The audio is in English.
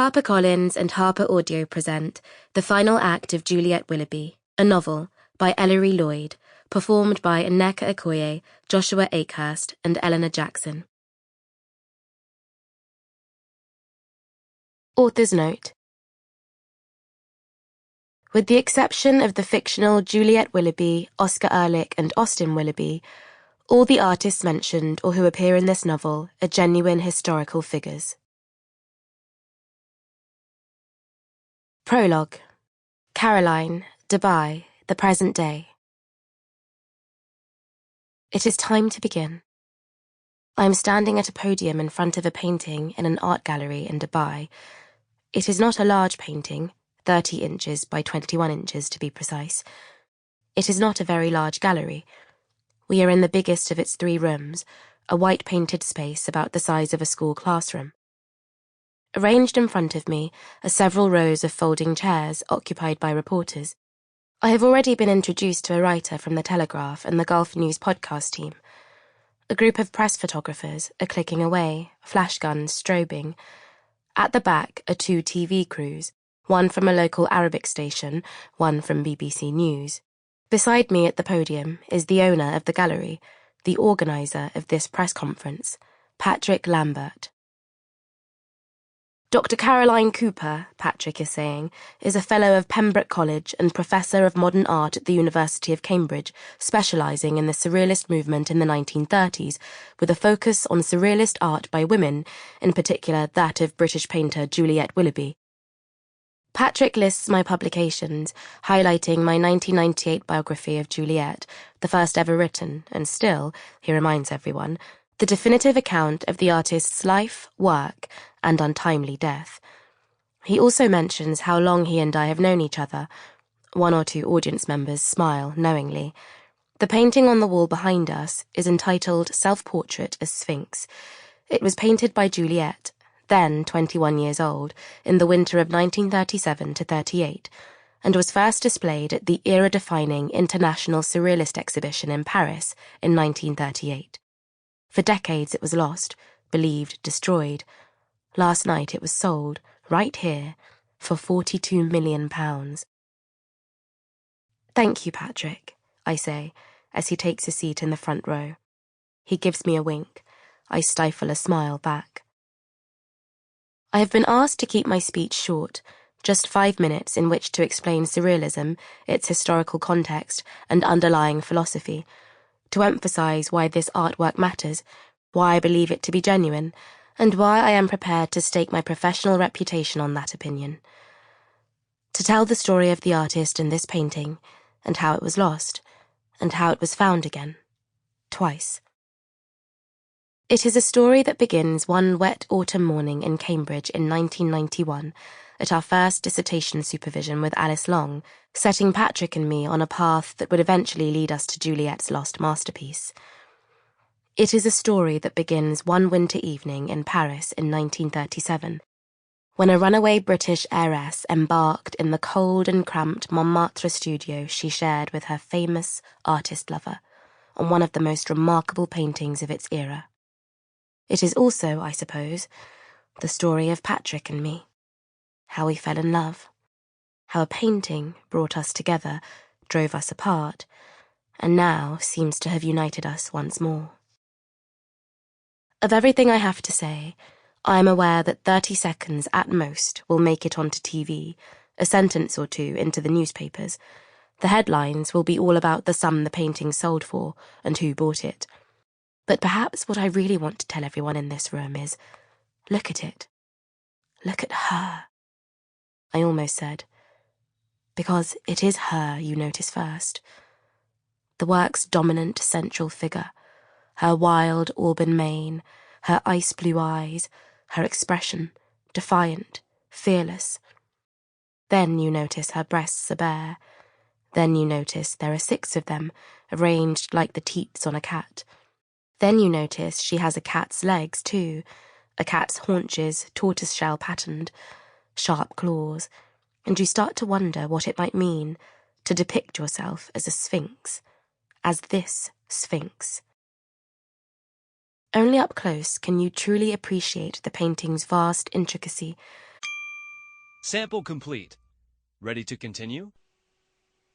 HarperCollins and HarperAudio present the final act of Juliette Willoughby, a novel by Ellery Lloyd, performed by Nneka Okoye, Joshua Akehurst, and Eleanor Jackson. Author's Note: with the exception of the fictional Juliette Willoughby, Oscar Ehrlich, and Austin Willoughby, all the artists mentioned or who appear in this novel are genuine historical figures. Prologue. Caroline, Dubai, the present day. It is time to begin. I am standing at a podium in front of a painting in an art gallery in Dubai. It is not a large painting, 30 inches by 21 inches to be precise. It is not a very large gallery. We are in the biggest of its 3 rooms, a white-painted space about the size of a school classroom. Arranged in front of me are several rows of folding chairs occupied by reporters. I have already been introduced to a writer from The Telegraph and the Gulf News podcast team. A group of press photographers are clicking away, flash guns strobing. At the back are 2 TV crews, one from a local Arabic station, one from BBC News. Beside me at the podium is the owner of the gallery, the organiser of this press conference, Patrick Lambert. Dr. Caroline Cooper, Patrick is saying, is a fellow of Pembroke College and professor of modern art at the University of Cambridge, specialising in the Surrealist movement in the 1930s, with a focus on Surrealist art by women, in particular that of British painter Juliette Willoughby. Patrick lists my publications, highlighting my 1998 biography of Juliette, the first ever written, and still, he reminds everyone, the definitive account of the artist's life, work, and untimely death. He also mentions how long he and I have known each other. 1 or 2 audience members smile knowingly. The painting on the wall behind us is entitled Self Portrait As Sphinx. It was painted by Juliette, then 21 years old, in the winter of 1937 to 38, and was first displayed at the era-defining International Surrealist exhibition in Paris in 1938. For decades it was lost, believed destroyed. Last night it was sold, right here, for £42 million. Thank you, Patrick, I say, as he takes a seat in the front row. He gives me a wink. I stifle a smile back. I have been asked to keep my speech short, just 5 minutes in which to explain Surrealism, its historical context, and underlying philosophy, to emphasise why this artwork matters, why I believe it to be genuine, and why I am prepared to stake my professional reputation on that opinion. To tell the story of the artist in this painting, and how it was lost, and how it was found again. Twice. It is a story that begins one wet autumn morning in Cambridge in 1991, at our first dissertation supervision with Alice Long, setting Patrick and me on a path that would eventually lead us to Juliette's lost masterpiece. It is a story that begins one winter evening in Paris in 1937, when a runaway British heiress embarked in the cold and cramped Montmartre studio she shared with her famous artist lover on one of the most remarkable paintings of its era. It is also, I suppose, the story of Patrick and me, how we fell in love, how a painting brought us together, drove us apart, and now seems to have united us once more. Of everything I have to say, I am aware that 30 seconds at most will make it onto TV, a sentence or 2 into the newspapers. The headlines will be all about the sum the painting sold for and who bought it. But perhaps what I really want to tell everyone in this room is, look at it. Look at her. I almost said, because it is her you notice first. The work's dominant central figure, her wild auburn mane, her ice-blue eyes, her expression, defiant, fearless. Then you notice her breasts are bare. Then you notice there are 6 of them, arranged like the teats on a cat. Then you notice she has a cat's legs, too, a cat's haunches, tortoiseshell patterned, sharp claws, and you start to wonder what it might mean to depict yourself as a sphinx, as this sphinx. Only up close can you truly appreciate the painting's vast intricacy, Sample complete. Ready to continue?